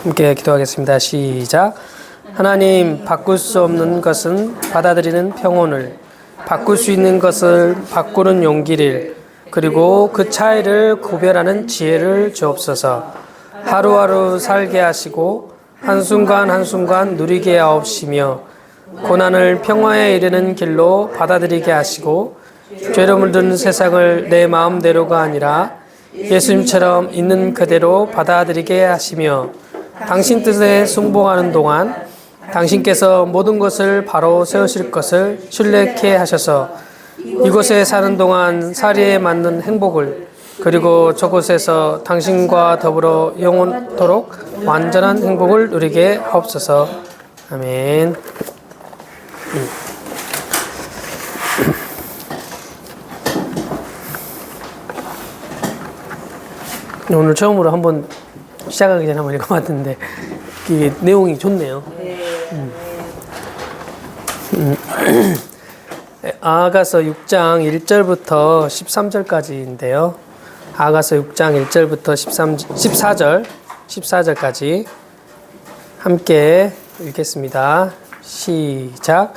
함께 기도하겠습니다. 시작. 하나님, 바꿀 수 없는 것은 받아들이는 평온을, 바꿀 수 있는 것을 바꾸는 용기를, 그리고 그 차이를 구별하는 지혜를 주옵소서. 하루하루 살게 하시고 한순간 한순간 누리게 하옵시며 고난을 평화에 이르는 길로 받아들이게 하시고 죄로 물든 세상을 내 마음대로가 아니라 예수님처럼 있는 그대로 받아들이게 하시며 당신 뜻에 순종하는 동안 당신께서 모든 것을 바로 세우실 것을 신뢰케 하셔서 이곳에 사는 동안 사리에 맞는 행복을, 그리고 저곳에서 당신과 더불어 영원토록 완전한 행복을 누리게 하옵소서. 아멘. 오늘 처음으로 한번 시작하기 전에 한번 읽어봤는데 이게 내용이 좋네요. 아가서 6장 1절부터 13절까지인데요. 아가서 6장 1절부터 14절까지 함께 읽겠습니다. 시작.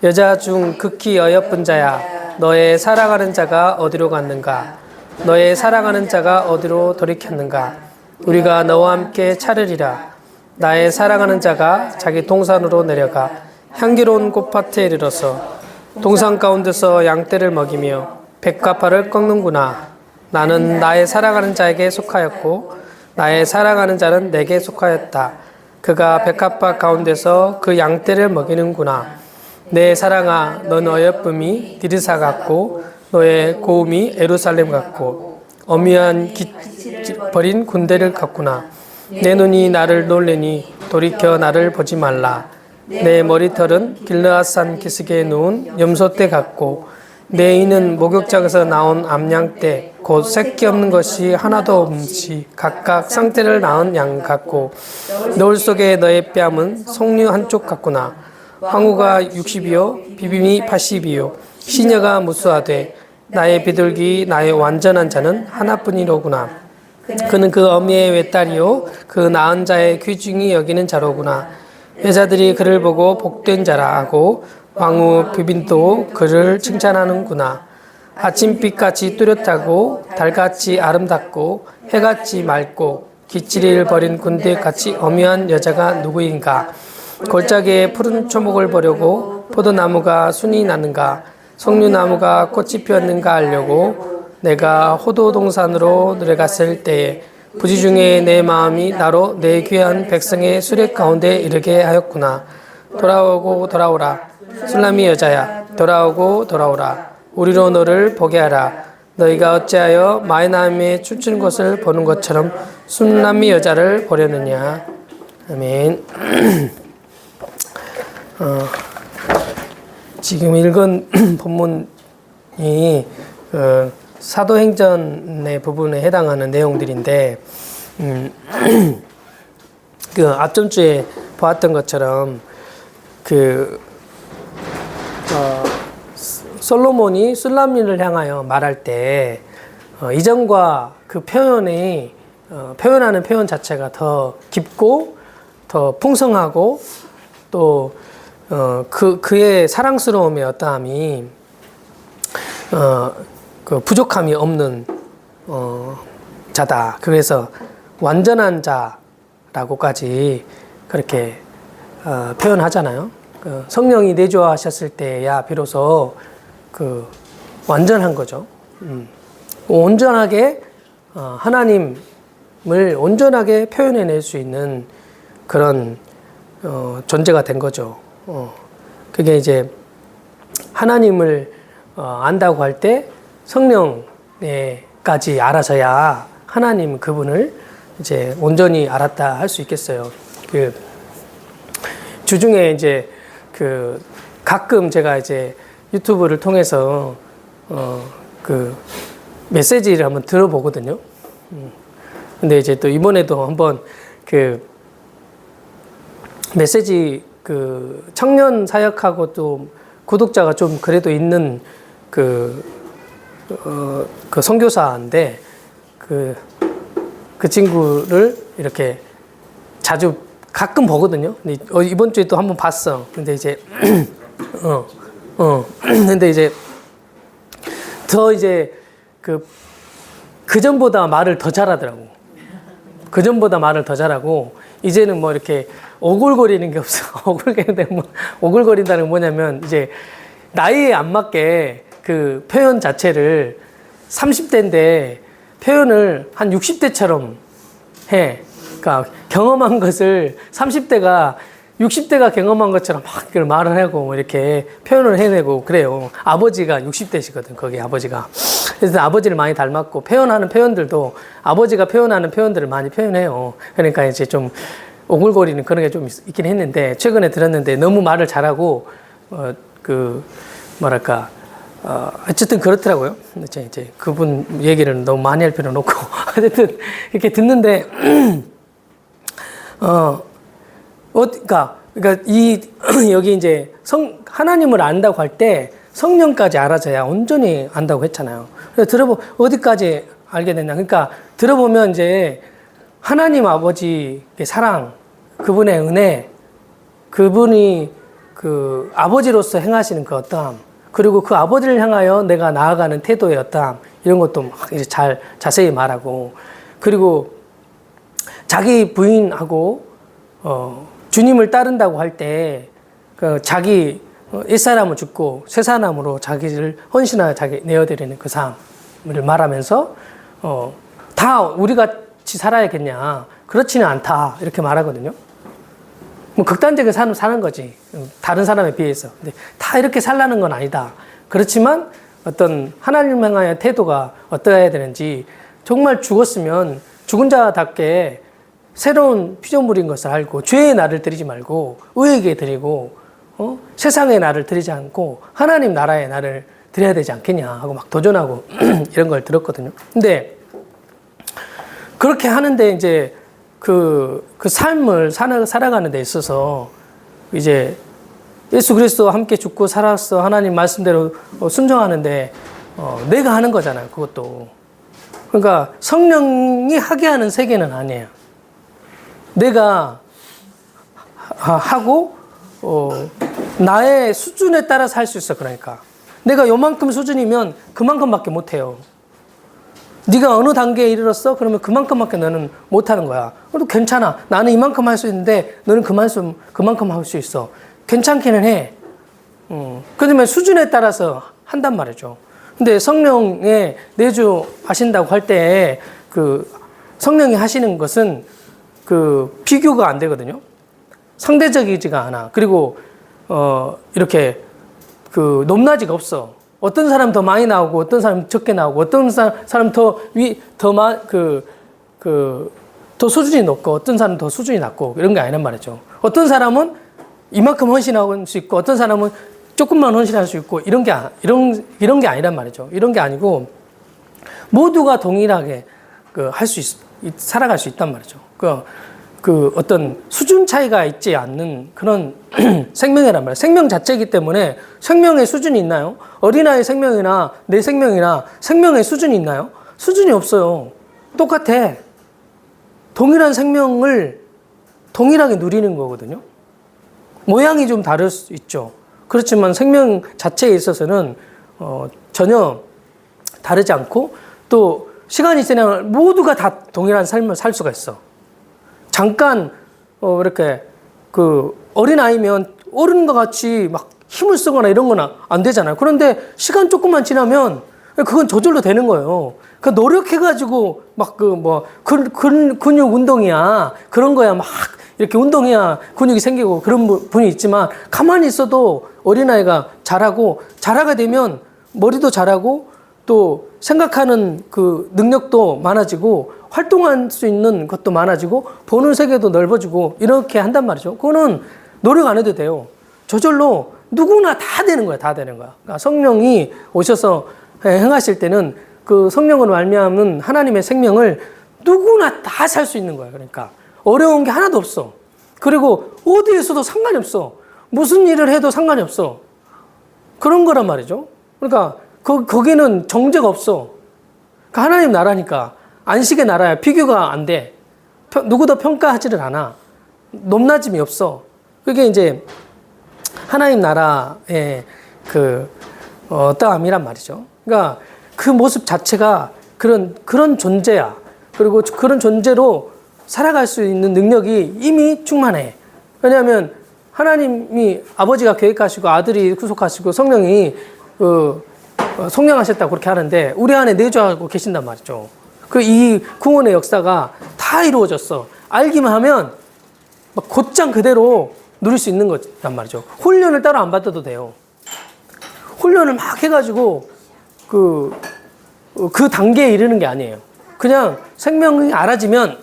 여자 중 극히 어여쁜 자야, 너의 사랑하는 자가 어디로 갔는가? 너의 사랑하는 자가 어디로 돌이켰는가? 우리가 너와 함께 차르리라. 나의 사랑하는 자가 자기 동산으로 내려가 향기로운 꽃밭에 이르러서 동산 가운데서 양떼를 먹이며 백과파를 꺾는구나. 나는 나의 사랑하는 자에게 속하였고 나의 사랑하는 자는 내게 속하였다. 그가 백합화 가운데서 그 양떼를 먹이는구나. 내 사랑아, 넌 어여쁨이 디르사 같고 너의 고음이 예루살렘 같고 어미한 버린 군대를 같구나. 내 눈이 나를 놀래니 돌이켜 나를 보지 말라. 내 머리털은 길르앗산 기슭에 누운 염소떼 같고 내 이는 목욕장에서 나온 암양떼 곧 새끼 없는 것이 하나도 없이 각각 쌍떼를 낳은 양 같고 노을 속에 너의 뺨은 석류 한쪽 같구나. 황후가 60이요 비빔이 80이요 시녀가 무수하되 나의 비둘기 나의 완전한 자는 하나뿐이로구나. 그는 그 어미의 외딸이요 그 낳은 자의 귀중히 여기는 자로구나. 여자들이 그를 보고 복된 자라 하고 왕후 비빈도 그를 칭찬하는구나. 아침빛같이 뚜렷하고 달같이 아름답고 해같이 맑고 기치리를 버린 군대같이 어미한 여자가 누구인가? 골짜기에 푸른 초목을 보려고 포도나무가 순이 나는가? 석류나무가 꽃이 피었는가 하려고 내가 호도동산으로 내려갔을 때에 부지중에 내 마음이 나로 내 귀한 백성의 수레 가운데 이르게 하였구나. 돌아오고 돌아오라. 술람이 여자야, 돌아오고 돌아오라. 우리로 너를 보게 하라. 너희가 어찌하여 마이나임에 춤추는 것을 보는 것처럼 술람이 여자를 보려느냐. 아멘. 지금 읽은 본문이 사도행전의 부분에 해당하는 내용들인데, 그 앞전 주에 보았던 것처럼 솔로몬이 술람미를 향하여 말할 때 이전과 그 표현이 표현하는 표현 자체가 더 깊고 더 풍성하고 또 그의 사랑스러움의 어떠함이 그 부족함이 없는 자다. 그래서 완전한 자라고까지 그렇게 표현하잖아요. 그 성령이 내주하셨을 때야 비로소 그 완전한 거죠. 온전하게 하나님을 온전하게 표현해낼 수 있는 그런 존재가 된 거죠. 그게 이제 하나님을 안다고 할 때 성령에까지 알아서야 하나님 그분을 이제 온전히 알았다 할 수 있겠어요. 그 주중에 이제 그 가끔 제가 이제 유튜브를 통해서 그 메시지를 한번 들어보거든요. 근데 이제 또 이번에도 한번 그 메시지 그 청년 사역하고 또 구독자가 좀 그래도 있는 그 선교사인데 그 친구를 이렇게 자주 가끔 보거든요. 근데 이번 주에 또 한번 봤어. 근데 이제 근데 이제 더 이제 그 전보다 말을 더 잘하더라고. 그 전보다 말을 더 잘하고 이제는 뭐 이렇게 오글거리는 게 없어. 오글거린다는 건 뭐냐면 이제 나이에 안 맞게 그 표현 자체를 30대인데 표현을 한 60대처럼 해. 그러니까 경험한 것을 30대가 60대가 경험한 것처럼 막 그걸 말을 하고 뭐 이렇게 표현을 해내고 그래요. 아버지가 60대시거든, 거기 아버지가. 그래서 아버지를 많이 닮았고 표현하는 표현들도 아버지가 표현하는 표현들을 많이 표현해요. 그러니까 이제 좀 오글거리는 그런 게 좀 있긴 했는데 최근에 들었는데 너무 말을 잘하고 어쨌든 그렇더라고요. 이제 그분 얘기를 너무 많이 할 필요는 없고 어쨌든 이렇게 듣는데 그러니까 여기 이제 하나님을 안다고 할 때 성령까지 알아져야 온전히 안다고 했잖아요. 그래서 어디까지 알게 됐냐. 그러니까 들어보면 이제 하나님 아버지의 사랑, 그분의 은혜, 그분이 그 아버지로서 행하시는 그 어떠함, 그리고 그 아버지를 향하여 내가 나아가는 태도의 어떠함, 이런 것도 막 이제 자세히 말하고, 그리고 자기 부인하고, 주님을 따른다고 할 때, 자기 옛사람을 죽고 새 사람으로 자기를 헌신하여 내어드리는 그 삶을 말하면서, 다 우리 같이 살아야겠냐. 그렇지는 않다. 이렇게 말하거든요. 뭐 극단적인 삶을 사는 거지. 다른 사람에 비해서. 근데 다 이렇게 살라는 건 아니다. 그렇지만 어떤 하나님 향하여 태도가 어떠해야 되는지 정말 죽었으면 죽은 자답게 새로운 피조물인 것을 알고 죄의 나를 드리지 말고 의에게 드리고 세상의 나를 드리지 않고 하나님 나라의 나를 드려야 되지 않겠냐 하고 막 도전하고 이런 걸 들었거든요. 근데 그렇게 하는데 이제 그 삶을 살아가는 데 있어서 이제 예수 그리스도와 함께 죽고 살았어 하나님 말씀대로 순종하는데 내가 하는 거잖아요. 그것도. 그러니까 성령이 하게 하는 세계는 아니에요. 내가 하고 나의 수준에 따라서 할 수 있어. 그러니까 내가 요만큼 수준이면 그만큼밖에 못해요. 네가 어느 단계에 이르렀어? 그러면 그만큼밖에 너는 못하는 거야. 그래도 괜찮아. 나는 이만큼 할 수 있는데 너는 그만큼 할 수 있어. 괜찮기는 해. 그러면 수준에 따라서 한단 말이죠. 근데 성령에 내주하신다고 할 때 그 성령이 하시는 것은 그 비교가 안 되거든요. 상대적이지가 않아. 그리고 이렇게 그 높낮이가 없어. 어떤 사람 더 많이 나오고 어떤 사람 적게 나오고 어떤 사람 더 수준이 높고 어떤 사람 더 수준이 낮고 이런 게 아니란 말이죠. 어떤 사람은 이만큼 헌신할 수 있고 어떤 사람은 조금만 헌신할 수 있고 이런 게 아니란 말이죠. 이런 게 아니고 모두가 동일하게 살아갈 수 있단 말이죠. 그 어떤 수준 차이가 있지 않는 그런 생명이란 말이에요. 생명 자체이기 때문에 생명의 수준이 있나요? 어린아이 생명이나 내 생명이나 생명의 수준이 있나요? 수준이 없어요. 똑같아. 동일한 생명을 동일하게 누리는 거거든요. 모양이 좀 다를 수 있죠. 그렇지만 생명 자체에 있어서는 전혀 다르지 않고 또 시간이 지나면 모두가 다 동일한 삶을 살 수가 있어. 잠깐 이렇게 어린아이면 어른과 같이 막 힘을 쓰거나 이런 건 안 되잖아요. 그런데 시간 조금만 지나면 그건 저절로 되는 거예요. 그 노력해가지고 막 근육 운동이야. 그런 거야. 막 이렇게 운동해야 근육이 생기고 그런 분이 있지만 가만히 있어도 어린아이가 자라게 되면 머리도 자라고 또 생각하는 그 능력도 많아지고 활동할 수 있는 것도 많아지고 보는 세계도 넓어지고 이렇게 한단 말이죠. 그거는 노력 안 해도 돼요. 저절로 누구나 다 되는 거야. 다 되는 거야. 그러니까 성령이 오셔서 행하실 때는 그 성령으로 말미암은 하나님의 생명을 누구나 다 살 수 있는 거야. 그러니까 어려운 게 하나도 없어. 그리고 어디에서도 상관이 없어. 무슨 일을 해도 상관이 없어. 그런 거란 말이죠. 그러니까 거기는 정죄가 없어. 그러니까 하나님 나라니까 안식의 나라야. 비교가 안 돼. 누구도 평가하지를 않아. 높낮임이 없어. 그게 이제 하나님 나라의 그 어떠함이란 말이죠. 그러니까 그 모습 자체가 그런 존재야. 그리고 그런 존재로 살아갈 수 있는 능력이 이미 충만해. 왜냐하면 하나님이 아버지가 계획하시고 아들이 구속하시고 성령이 성령하셨다고 그렇게 하는데 우리 안에 내주하고 계신단 말이죠. 이 구원의 역사가 다 이루어졌어. 알기만 하면 막 곧장 그대로 누릴 수 있는 거란 말이죠. 훈련을 따로 안 받아도 돼요. 훈련을 막 해가지고 그 단계에 이르는 게 아니에요. 그냥 생명이 알아지면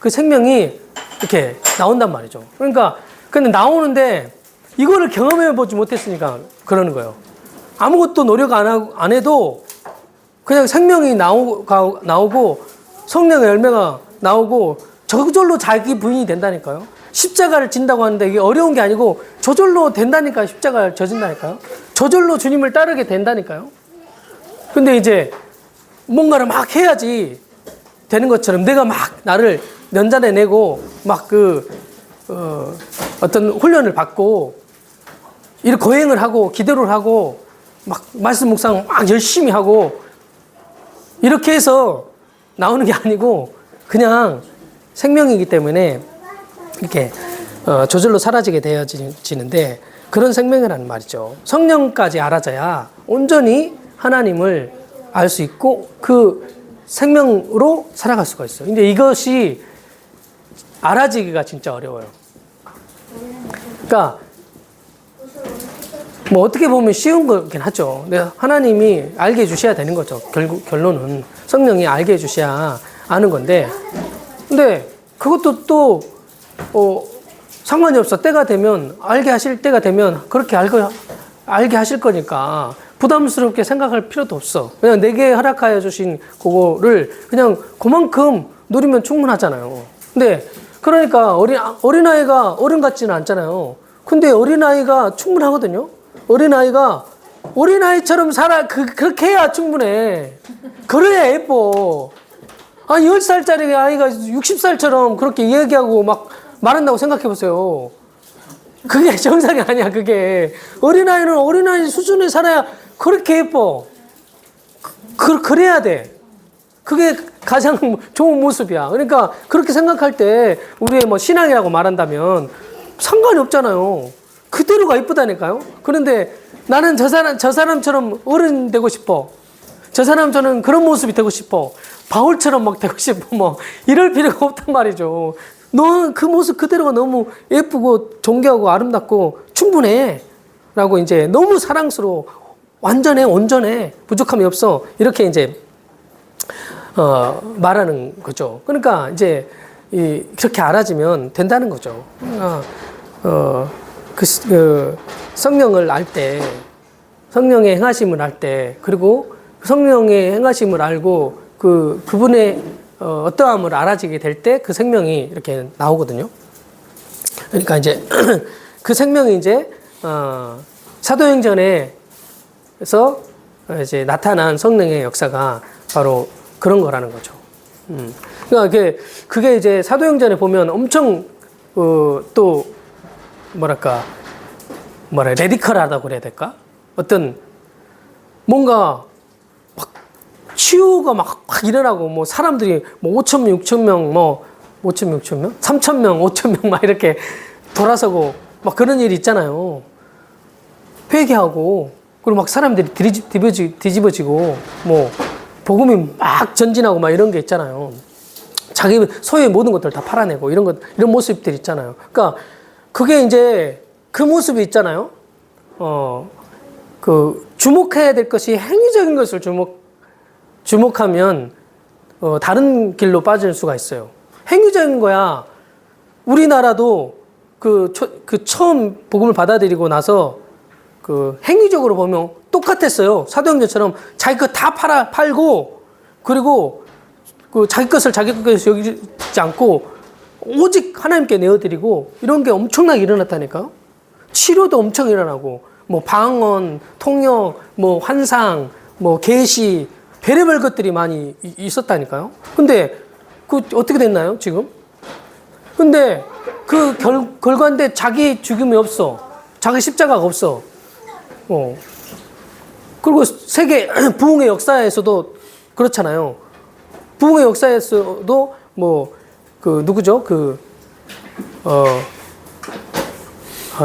그 생명이 이렇게 나온단 말이죠. 그러니까 근데 나오는데 이거를 경험해 보지 못했으니까 그러는 거예요. 아무것도 노력 안 해도 그냥 생명이 나오고 성령의 열매가 나오고 저절로 자기 부인이 된다니까요. 십자가를 진다고 하는데 이게 어려운 게 아니고 저절로 된다니까요. 십자가를 져진다니까요. 저절로 주님을 따르게 된다니까요. 근데 이제 뭔가를 막 해야지 되는 것처럼 내가 막 나를 연단해내고 막 어떤 훈련을 받고 이렇게 거행을 하고 기도를 하고 막 말씀 묵상 막 열심히 하고 이렇게 해서 나오는 게 아니고 그냥 생명이기 때문에 이렇게 저절로 사라지게 되어지는데 그런 생명이라는 말이죠. 성령까지 알아져야 온전히 하나님을 알 수 있고 그 생명으로 살아갈 수가 있어요. 근데 이것이 알아지기가 진짜 어려워요. 그러니까 뭐 어떻게 보면 쉬운 거긴 하죠. 근데 하나님이 알게 해주셔야 되는 거죠. 결론은 성령이 알게 해주셔야 아는 건데, 근데 그것도 또 상관이 없어. 때가 되면 알게 하실 때가 되면 그렇게 알게 하실 거니까 부담스럽게 생각할 필요도 없어. 그냥 내게 허락하여 주신 그거를 그냥 그만큼 누리면 충분하잖아요. 근데 그러니까 어린아이가 어른 같지는 않잖아요. 근데 어린아이가 충분하거든요. 어린아이처럼 그렇게 해야 충분해. 그래야 예뻐. 10살짜리 아이가 60살처럼 그렇게 얘기하고 막 말한다고 생각해 보세요. 그게 정상이 아니야, 그게. 어린아이는 어린아이 수준에 살아야 그렇게 예뻐. 그래야 돼. 그게 가장 좋은 모습이야. 그러니까 그렇게 생각할 때 우리의 뭐 신앙이라고 말한다면 상관이 없잖아요. 그대로가 이쁘다니까요. 그런데 나는 저 사람처럼 어른 되고 싶어. 저 사람처럼 그런 모습이 되고 싶어. 바울처럼 막 되고 싶어. 뭐 이럴 필요가 없단 말이죠. 너 그 모습 그대로가 너무 예쁘고 존귀하고 아름답고 충분해. 라고 이제 너무 사랑스러워. 완전해, 온전해. 부족함이 없어. 이렇게 이제 말하는 거죠. 그러니까 이제 그렇게 알아지면 된다는 거죠. 성령을 알 때, 성령의 행하심을 알 때, 그리고 성령의 행하심을 알고 그분의 어떠함을 알아지게 될 때 그 생명이 이렇게 나오거든요. 그러니까 이제 그 생명이 이제 사도행전에서 이제 나타난 성령의 역사가 바로 그런 거라는 거죠. 그러니까 그게 이제 사도행전에 보면 엄청 또 레디컬하다고 그래야 될까? 어떤 뭔가 막 치유가 막 일어나고 뭐 사람들이 뭐 5,000명, 6,000명, 뭐 5,000명, 6,000명, 3,000명, 5,000명 막 이렇게 돌아서고 막 그런 일이 있잖아요. 회개하고 그리고 막 사람들이 뒤집어지고 뭐 복음이 막 전진하고 막 이런 게 있잖아요. 자기 소유의 모든 것들 다 팔아내고 이런 모습들 있잖아요. 그러니까 그게 이제 그 모습이 있잖아요. 주목해야 될 것이 행위적인 것을 주목하면 다른 길로 빠질 수가 있어요. 행위적인 거야. 우리나라도 처음 복음을 받아들이고 나서 행위적으로 보면 똑같았어요. 사도행전처럼 자기 것 다 팔고 그리고 자기 것을 자기 것에서 여기지 않고 오직 하나님께 내어드리고 이런 게 엄청나게 일어났다니까요. 치료도 엄청 일어나고 뭐 방언, 통역, 뭐 환상, 뭐 계시 별의별 것들이 많이 있었다니까요. 근데 어떻게 됐나요 지금? 근데 그 결과인데 자기 죽음이 없어. 자기 십자가가 없어. 그리고 세계 부흥의 역사에서도 그렇잖아요. 부흥의 역사에서도 뭐 그 누구죠?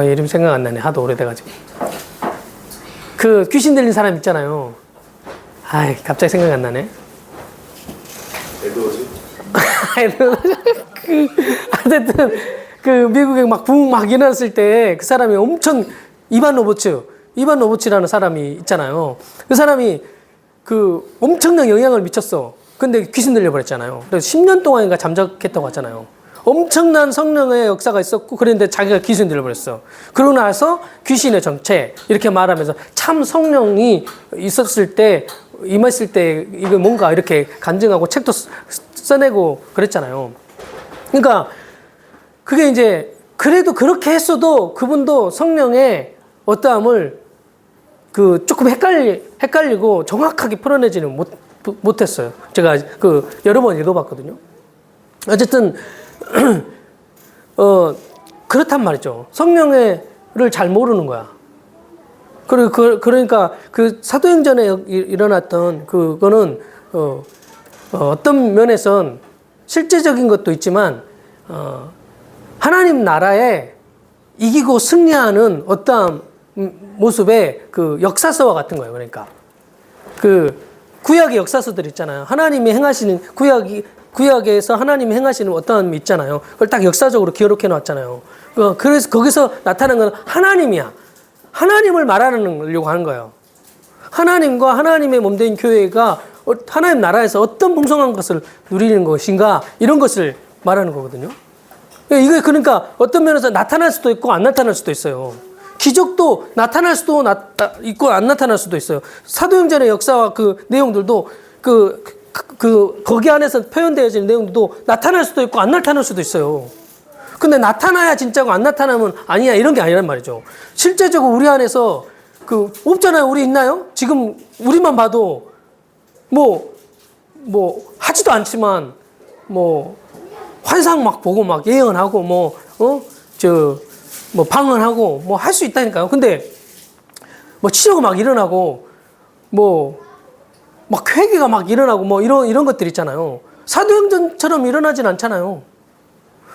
이름 생각 안 나네. 하도 오래돼가지고. 그 귀신 들린 사람 있잖아요. 갑자기 생각이 안 나네. 에드워즈? 어쨌든 그 미국에 막 부흥 막 일어났을 때 그 사람이 엄청 이반 로버츠라는 사람이 있잖아요. 그 사람이 그 엄청난 영향을 미쳤어. 근데 귀신 들려버렸잖아요. 그래서 10년 동안인가 잠적했다고 하잖아요. 엄청난 성령의 역사가 있었고, 그런데 자기가 귀신 들려버렸어. 그러고 나서 귀신의 정체 이렇게 말하면서 참 성령이 있었을 때, 임했을 때 이거 뭔가 이렇게 간증하고 책도 써내고 그랬잖아요. 그러니까 그게 이제 그래도 그렇게 했어도 그분도 성령의 어떠함을 그 조금 헷갈리고 정확하게 풀어내지는 못했어요. 제가 여러 번 읽어봤거든요. 어쨌든 그렇단 말이죠. 성령을 잘 모르는 거야. 그리고 그러니까 그 사도행전에 일어났던 그거는 어떤 면에선 실제적인 것도 있지만 하나님 나라에 이기고 승리하는 어떠한 모습의 그 역사서와 같은 거예요. 그러니까 그 구약의 역사서들 있잖아요. 하나님이 행하시는 구약에서 하나님이 행하시는 어떠한 게 있잖아요. 그걸 딱 역사적으로 기록해 놨잖아요. 그래서 거기서 나타난 건 하나님이야. 하나님을 말하려고 하는 거예요. 하나님과 하나님의 몸된 교회가 하나님 나라에서 어떤 풍성한 것을 누리는 것인가, 이런 것을 말하는 거거든요. 이게 그러니까 어떤 면에서 나타날 수도 있고 안 나타날 수도 있어요. 기적도 나타날 수도 있고 안 나타날 수도 있어요. 사도행전의 역사와 그 내용들도 거기 안에서 표현되어지는 내용도 나타날 수도 있고 안 나타날 수도 있어요. 근데 나타나야 진짜고 안 나타나면 아니야, 이런 게 아니란 말이죠. 실제적으로 우리 안에서 없잖아요. 우리 있나요? 지금 우리만 봐도 뭐 하지도 않지만 환상 막 보고 막 예언하고 방언하고 할 수 있다니까요. 근데 치료가 막 일어나고 막 회개가 막 일어나고 이런 것들 있잖아요. 사도행전처럼 일어나진 않잖아요.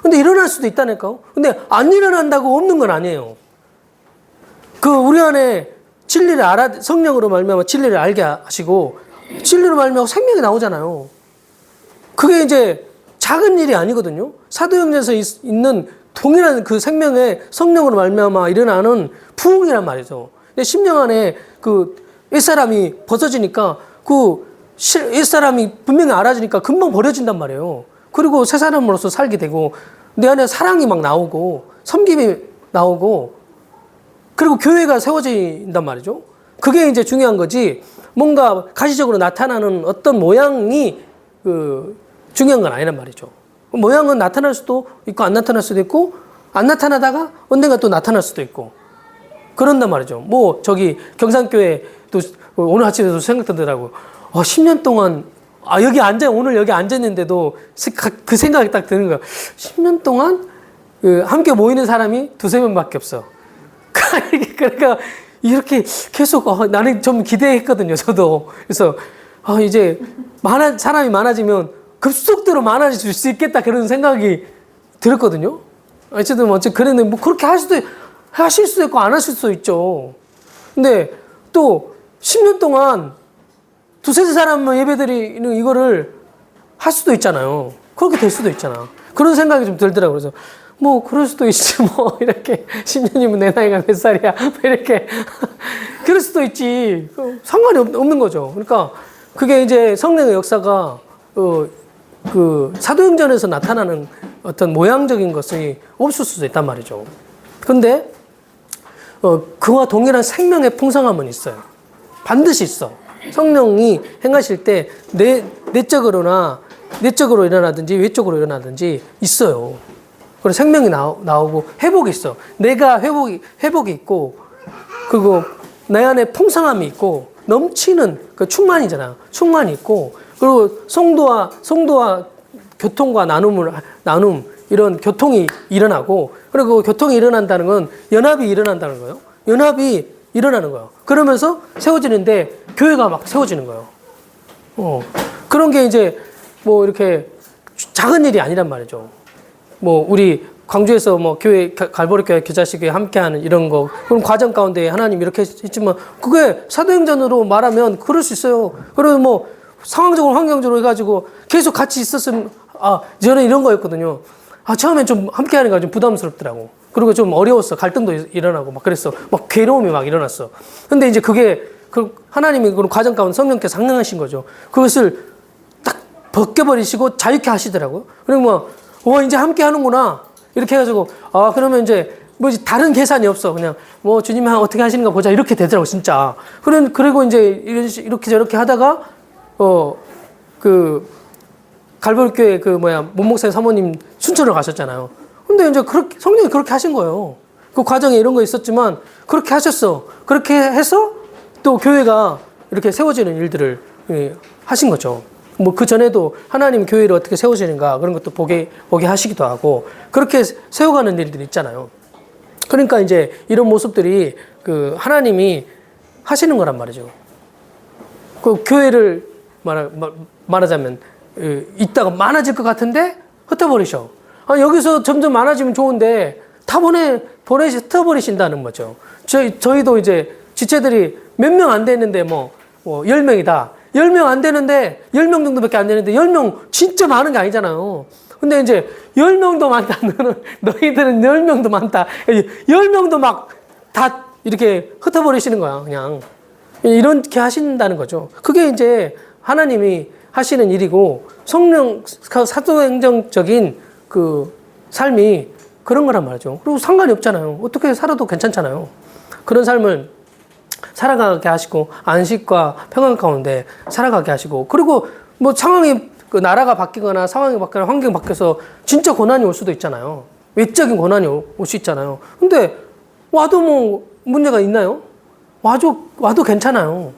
근데 일어날 수도 있다니까요. 근데 안 일어난다고 없는 건 아니에요. 우리 안에 진리를 성령으로 말미암아 진리를 알게 하시고 진리로 말미암아 생명이 나오잖아요. 그게 이제 작은 일이 아니거든요. 사도행전에서 있는 동일한 그 생명의 성령으로 말미암아 일어나는 부흥이란 말이죠. 근데 10년 안에 옛사람이 벗어지니까 옛사람이 분명히 알아지니까 금방 버려진단 말이에요. 그리고 새 사람으로서 살게 되고 내 안에 사랑이 막 나오고 섬김이 나오고 그리고 교회가 세워진단 말이죠. 그게 이제 중요한 거지, 뭔가 가시적으로 나타나는 어떤 모양이 중요한 건 아니란 말이죠. 모양은 나타날 수도 있고 안 나타날 수도 있고, 안 나타나다가 언젠가 또 나타날 수도 있고 그런단 말이죠. 경산교회도 오늘 아침에도 생각되더라고요. 10년 동안 오늘 여기 앉았는데도 그 생각이 딱 드는 거예요. 10년 동안 함께 모이는 사람이 2-3명밖에 없어. 그러니까 이렇게 계속 나는 좀 기대했거든요. 저도. 그래서 이제 사람이 많아지면 급속도로 많아질 수 있겠다, 그런 생각이 들었거든요. 어쨌든 그랬는데 그렇게 하실 수도 있고 안 하실 수도 있죠. 근데 또 10년 동안 2-3사람만 예배드리는 이거를 할 수도 있잖아요. 그렇게 될 수도 있잖아. 그런 생각이 좀 들더라고요. 그래서 그럴 수도 있지, 이렇게 10년이면 내 나이가 몇 살이야, 이렇게 그럴 수도 있지. 상관이 없는 거죠. 그러니까 그게 이제 성령의 역사가 사도행전에서 나타나는 어떤 모양적인 것이 없을 수도 있단 말이죠. 근데 그와 동일한 생명의 풍성함은 있어요. 반드시 있어. 성령이 행하실 때 내적으로 일어나든지 외적으로 일어나든지 있어요. 그리고 생명이 나오고 회복이 있어. 내가 회복이 있고, 그리고 내 안에 풍성함이 있고 넘치는 충만이잖아. 충만이 있고, 그리고 성도와 교통과 나눔 이런 교통이 일어나고, 그리고 교통이 일어난다는 건 연합이 일어난다는 거예요. 연합이 일어나는 거예요. 그러면서 세워지는데 교회가 막 세워지는 거예요. 그런 게 이제 뭐 이렇게 작은 일이 아니란 말이죠. 뭐 우리 광주에서 뭐 교회 갈보리 교회 겨자식교회 함께하는 이런 거 그런 과정 가운데 하나님 이렇게 했지만 그게 사도행전으로 말하면 그럴 수 있어요. 그리고 뭐 상황적으로 환경적으로 해가지고 계속 같이 있었으면 저는 이런 거였거든요. 처음엔 좀 함께하는 거 좀 부담스럽더라고. 그리고 좀 어려웠어. 갈등도 일어나고 막 그랬어. 막 괴로움이 막 일어났어. 근데 이제 그게 하나님이 그런 과정 가운데 성령께서 상능하신 거죠. 그것을 딱 벗겨버리시고 자유케 하시더라고요. 그리고 뭐 이제 함께 하는구나. 이렇게 해가지고, 그러면 이제, 다른 계산이 없어. 그냥, 주님이 어떻게 하시는가 보자. 이렇게 되더라고, 진짜. 그리고 이제, 이렇게 저렇게 하다가, 갈보리교회 문목사님 사모님 순천을 가셨잖아요. 근데 이제 성령이 그렇게 하신 거예요. 그 과정에 이런 거 있었지만, 그렇게 하셨어. 그렇게 해서 또 교회가 이렇게 세워지는 일들을 하신 거죠. 그 전에도 하나님 교회를 어떻게 세우시는가 그런 것도 보게 하시기도 하고 그렇게 세워가는 일들이 있잖아요. 그러니까 이제 이런 모습들이 하나님이 하시는 거란 말이죠. 그 교회를 말하자면 있다가 많아질 것 같은데 흩어버리셔. 여기서 점점 많아지면 좋은데 다 흩어버리신다는 거죠. 저희도 이제 지체들이 몇 명 안 됐는데 10명이다. 10명 안 되는데, 10명 정도밖에 안 되는데, 10명 진짜 많은 게 아니잖아요. 근데 이제, 10명도 많다. 너희들은 10명도 많다. 10명도 막 다 이렇게 흩어버리시는 거야, 그냥. 이렇게 하신다는 거죠. 그게 이제 하나님이 하시는 일이고, 사도행정적인 삶이 그런 거란 말이죠. 그리고 상관이 없잖아요. 어떻게 살아도 괜찮잖아요. 그런 삶을 살아가게 하시고 안식과 평안 가운데 살아가게 하시고 그리고 상황이 나라가 바뀌거나 상황이 바뀌거나 환경이 바뀌어서 진짜 고난이 올 수도 있잖아요. 외적인 고난이 올 수 있잖아요. 근데 와도 문제가 있나요? 와도 괜찮아요.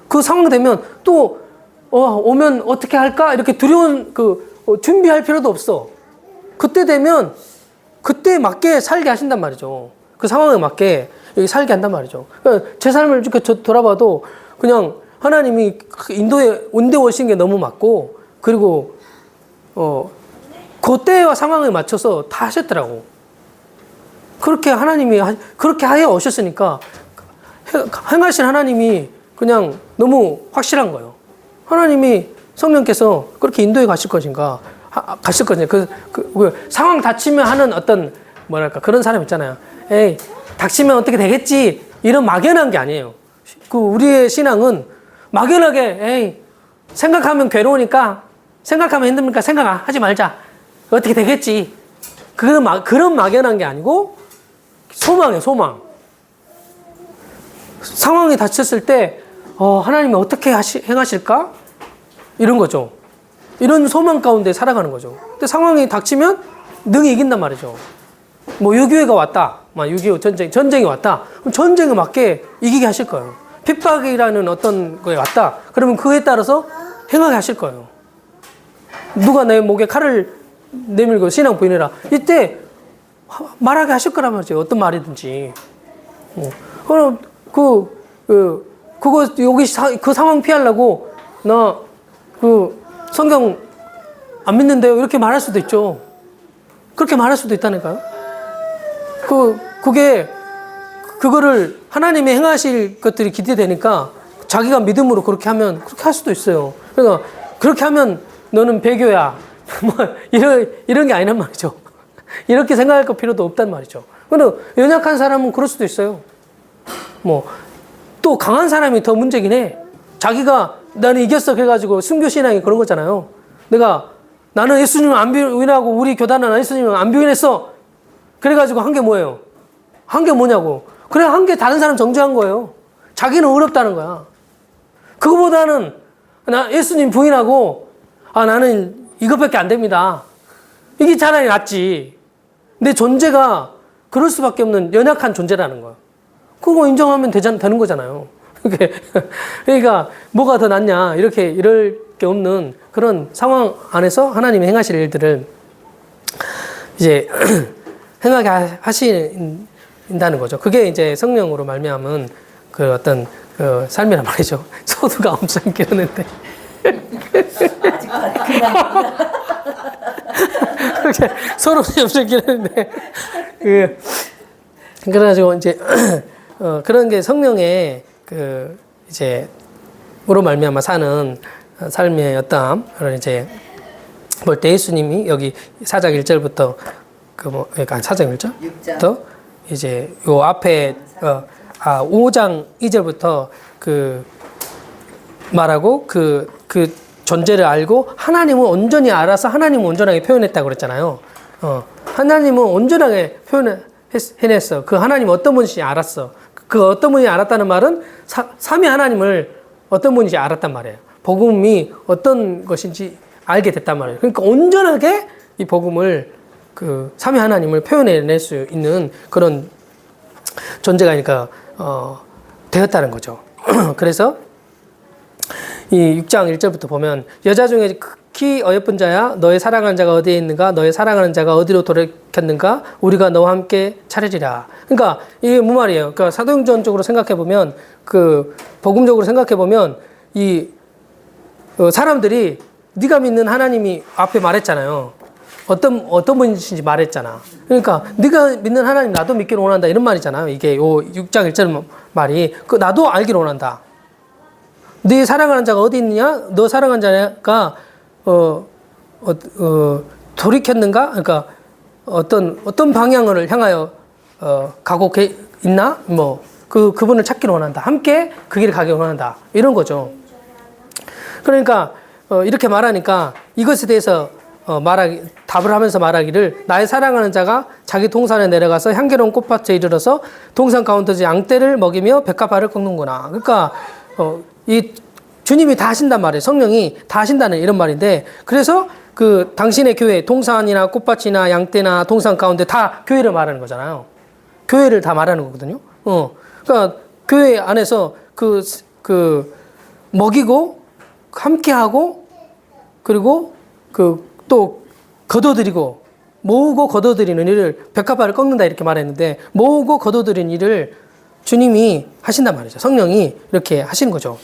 그 상황 되면 또 오면 어떻게 할까? 이렇게 두려운 준비할 필요도 없어. 그때 되면 그때 맞게 살게 하신단 말이죠. 그 상황에 맞게 살게 한단 말이죠. 그러니까 제 삶을 이렇게 돌아봐도 그냥 하나님이 온데 오신 게 너무 맞고 그리고 그때와 상황에 맞춰서 다 하셨더라고. 그렇게 하나님이 그렇게 하여 오셨으니까 행하신 하나님이 그냥 너무 확실한 거예요. 하나님이 성령께서 그렇게 인도해 가실 것인가 가실 것인가 상황 닥치면 하는 어떤 그런 사람 있잖아요. 에이 닥치면 어떻게 되겠지 이런 막연한 게 아니에요. 우리의 신앙은 막연하게 에이 생각하면 괴로우니까 생각하면 힘드니까 생각하지 말자 어떻게 되겠지 그런 막연한 게 아니고 소망이에요. 소망. 상황이 닥쳤을 때 하나님이 어떻게 행하실까 이런 거죠. 이런 소망 가운데 살아가는 거죠. 근데 상황이 닥치면 능히 이긴단 말이죠. 6.25가 왔다. 6.25 전쟁이 왔다. 그럼 전쟁에 맞게 이기게 하실 거예요. 핍박이라는 어떤 거에 왔다. 그러면 그에 따라서 행하게 하실 거예요. 누가 내 목에 칼을 내밀고 신앙 부인해라. 이때 말하게 하실 거란 말이죠. 어떤 말이든지. 그럼 그 상황 피하려고 나 성경 안 믿는데요. 이렇게 말할 수도 있죠. 그렇게 말할 수도 있다니까요. 그거를 하나님이 행하실 것들이 기대되니까 자기가 믿음으로 그렇게 하면 그렇게 할 수도 있어요. 그러니까 그렇게 하면 너는 배교야. 이런 게 아니란 말이죠. 이렇게 생각할 필요도 없단 말이죠. 근데 연약한 사람은 그럴 수도 있어요. 또 강한 사람이 더 문제긴 해. 자기가 나는 이겼어. 그래가지고 순교신앙이 그런 거잖아요. 나는 예수님을 안 부인하고 우리 교단은 예수님을 안 부인했어. 그래가지고 한 게 뭐예요? 한 게 뭐냐고. 그래, 한 게 다른 사람 정죄한 거예요. 자기는 어렵다는 거야. 그거보다는 나 예수님 부인하고 나는 이것밖에 안 됩니다. 이게 차라리 낫지. 내 존재가 그럴 수밖에 없는 연약한 존재라는 거야. 그거 인정하면 되는 거잖아요. 그러니까 뭐가 더 낫냐 이럴 게 없는 그런 상황 안에서 하나님이 행하실 일들을 이제 행하게 하신다는 거죠. 그게 이제 성령으로 말미암은 그 어떤 그 삶이란 말이죠. 소두가 엄청 기르는데. 그렇게 서로 엄청 기르는데. 그래가지고 이제 그런 게 성령의 그 이제 으로 말미암아 사는 삶의 어떤 그런 이제 볼 때 예수님이 여기 4장 1절부터 그 뭐 그러니까 4장 1절부터 이제 요 앞에 5장 2절부터 그 말하고 그 존재를 알고 하나님은 온전히 알아서 하나님은 온전하게 표현했다고 그랬잖아요. 하나님은 온전하게 해냈어. 그 하나님 어떤 분인지 알았어. 그 어떤 분이 알았다는 말은 삼위 하나님을 어떤 분인지 알았단 말이에요. 복음이 어떤 것인지 알게 됐단 말이에요. 그러니까 온전하게 이 복음을 그 삼위 하나님을 표현해낼 수 있는 그런 존재가 그러니까 되었다는 거죠. 그래서 이 6장 1절부터 보면 여자 중에 극히 어여쁜 자야 너의 사랑하는 자가 어디에 있는가 너의 사랑하는 자가 어디로 돌이켰는가 우리가 너와 함께 차리리라. 그러니까 이게 무슨 말이에요? 그러니까 사도행전적으로 생각해 보면 그 복음적으로 생각해 보면 이 사람들이 네가 믿는 하나님이 앞에 말했잖아요. 어떤 분이신지 말했잖아. 그러니까 네가 믿는 하나님 나도 믿기를 원한다 이런 말이잖아요. 이게 요 6장 1절 말이 그 나도 알기를 원한다. 네 사랑하는 자가 어디 있느냐? 너 사랑하는 자가 돌이켰는가? 그러니까 어떤 방향을 향하여 가고 있나? 뭐 그분을 찾기를 원한다. 함께 그 길을 가기를 원한다. 이런 거죠. 그러니까 이렇게 말하니까 이것에 대해서 답을 하면서 말하기를 나의 사랑하는 자가 자기 동산에 내려가서 향기로운 꽃밭에 이르러서 동산 가운데서 양떼를 먹이며 백합화를 꺾는구나. 그러니까 이 주님이 다 하신단 말이에요. 성령이 다 하신다는 이런 말인데 그래서 그 당신의 교회 동산이나 꽃밭이나 양떼나 동산 가운데 다 교회를 말하는 거잖아요. 교회를 다 말하는 거거든요. 그러니까 교회 안에서 그 먹이고 함께하고 그리고 또 거둬들이고 모으고 거둬들이는 일을 백합화를 꺾는다 이렇게 말했는데 모으고 거둬들이는 일을 주님이 하신단 말이죠. 성령이 이렇게 하시는 거죠.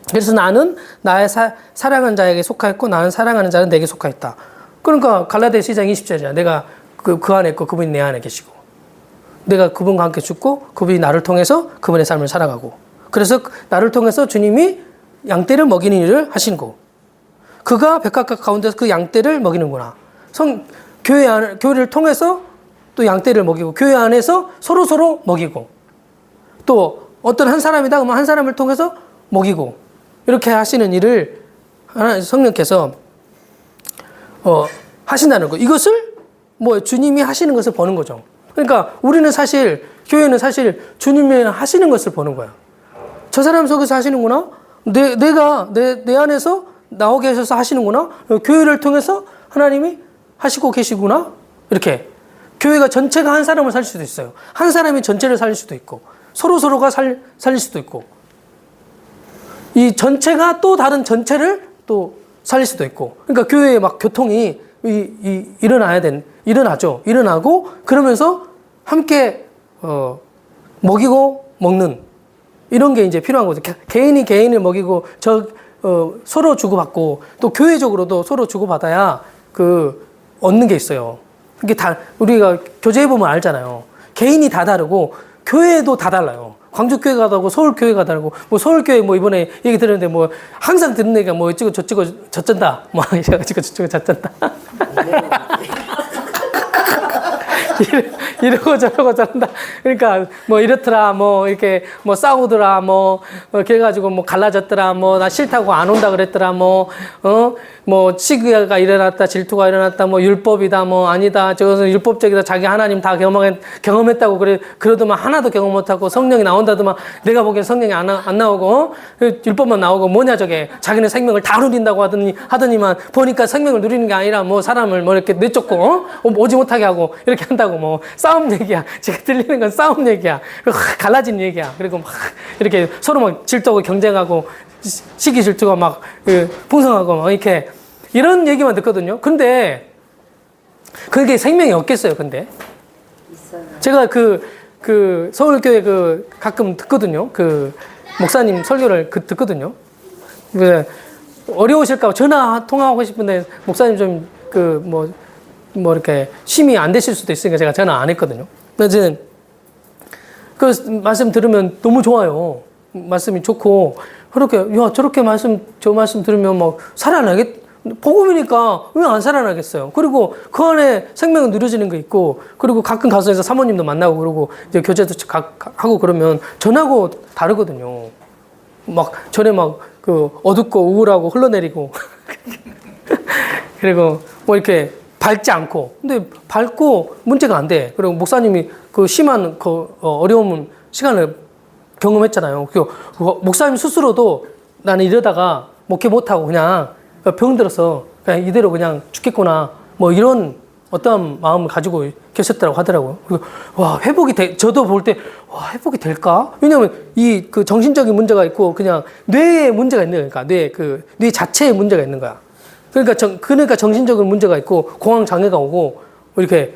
그래서 나는 나의 사랑하는 자에게 속하였고 나는 사랑하는 자는 내게 속하였다. 그러니까 갈라디아서 2장 20절이잖아. 내가 그 안에 있고 그분이 내 안에 계시고 내가 그분과 함께 죽고 그분이 나를 통해서 그분의 삶을 살아가고 그래서 나를 통해서 주님이 양떼를 먹이는 일을 하시는 거고 그가 백합화 가운데서 그 양떼를 먹이는구나. 교회를 통해서 또 양떼를 먹이고 교회 안에서 서로 먹이고 또 어떤 한 사람이다 그러면 한 사람을 통해서 먹이고 이렇게 하시는 일을 성령께서 하신다는 거. 이것을 뭐 주님이 하시는 것을 보는 거죠. 그러니까 우리는 사실 교회는 사실 주님이 하시는 것을 보는 거야. 저 사람 속에서 하시는구나. 내가 내 안에서 나오게 하셔서 하시는구나. 교회를 통해서 하나님이 하시고 계시구나. 이렇게 교회가 전체가 한 사람을 살릴 수도 있어요. 한 사람이 전체를 살릴 수도 있고 서로가 살릴 수도 있고 이 전체가 또 다른 전체를 또 살릴 수도 있고 그러니까 교회에 막 교통이 일어나죠. 일어나고 그러면서 함께 먹이고 먹는 이런 게 이제 필요한 거죠. 개인이 개인을 먹이고 서로 주고받고 또 교회적으로도 서로 주고받아야 얻는 게 있어요. 이게 다 우리가 교제해 보면 알잖아요. 개인이 다 다르고 교회도 다 달라요. 광주교회가 다르고 서울교회가 다르고 뭐 서울교회 뭐 이번에 얘기 들었는데 뭐 항상 듣는 얘기가 뭐 이쪽은 저쪽은 젖쩐다 뭐 이래가지고 저쪽은 젖쩐다 이러고 저러고 저런다. 그러니까 뭐 이렇더라 뭐 이렇게 뭐 싸우더라 뭐 그래가지고 뭐 갈라졌더라 뭐 나 싫다고 안 온다 그랬더라 뭐 시기가 일어났다 질투가 일어났다 뭐 율법이다 뭐 아니다 저것은 율법적이다 자기 하나님 다 경험했다고 그러더만 하나도 경험 못하고 성령이 나온다더만 내가 보기엔 성령이 안 나오고 율법만 나오고 뭐냐 저게 자기는 생명을 다 누린다고 하더니만 보니까 생명을 누리는 게 아니라 뭐 사람을 뭐 이렇게 내쫓고 오지 못하게 하고 이렇게 한다고 뭐 싸움 얘기야. 제가 들리는 건 싸움 얘기야. 갈라진 얘기야. 그리고 막 이렇게 서로 막 질투하고 경쟁하고 시기 질투가 막 풍성하고 막 이렇게 이런 얘기만 듣거든요. 근데 그게 생명이 없겠어요, 근데? 있어요. 제가 서울교회 가끔 듣거든요. 목사님 설교를 듣거든요. 왜 어려우실까 전화 통화하고 싶은데 목사님 좀 이렇게 심히 안 되실 수도 있으니까 제가 전화 안 했거든요. 근데 그 말씀 들으면 너무 좋아요. 말씀이 좋고 그렇게 저렇게 저 말씀 들으면 막 살아나겠. 복음이니까 왜 안 살아나겠어요. 그리고 그 안에 생명은 누려지는 게 있고, 그리고 가끔 가서 사모님도 만나고 그러고 이제 교제도 하고 그러면 전하고 다르거든요. 전에 어둡고 우울하고 흘러내리고 그리고 이렇게 밝지 않고, 근데 밝고 문제가 안 돼. 그리고 목사님이 심한 어려운 시간을 경험했잖아요. 목사님 스스로도 나는 이러다가 목회 못하고 그냥 병들어서 그냥 이대로 그냥 죽겠구나 이런 어떠한 마음을 가지고 계셨다고 하더라고요. 저도 볼 때 회복이 될까? 왜냐하면 정신적인 문제가 있고 그냥 뇌에 문제가 있는 거니까 뇌 자체에 문제가 있는 거야. 그러니까 정신적인 문제가 있고 공황 장애가 오고 이렇게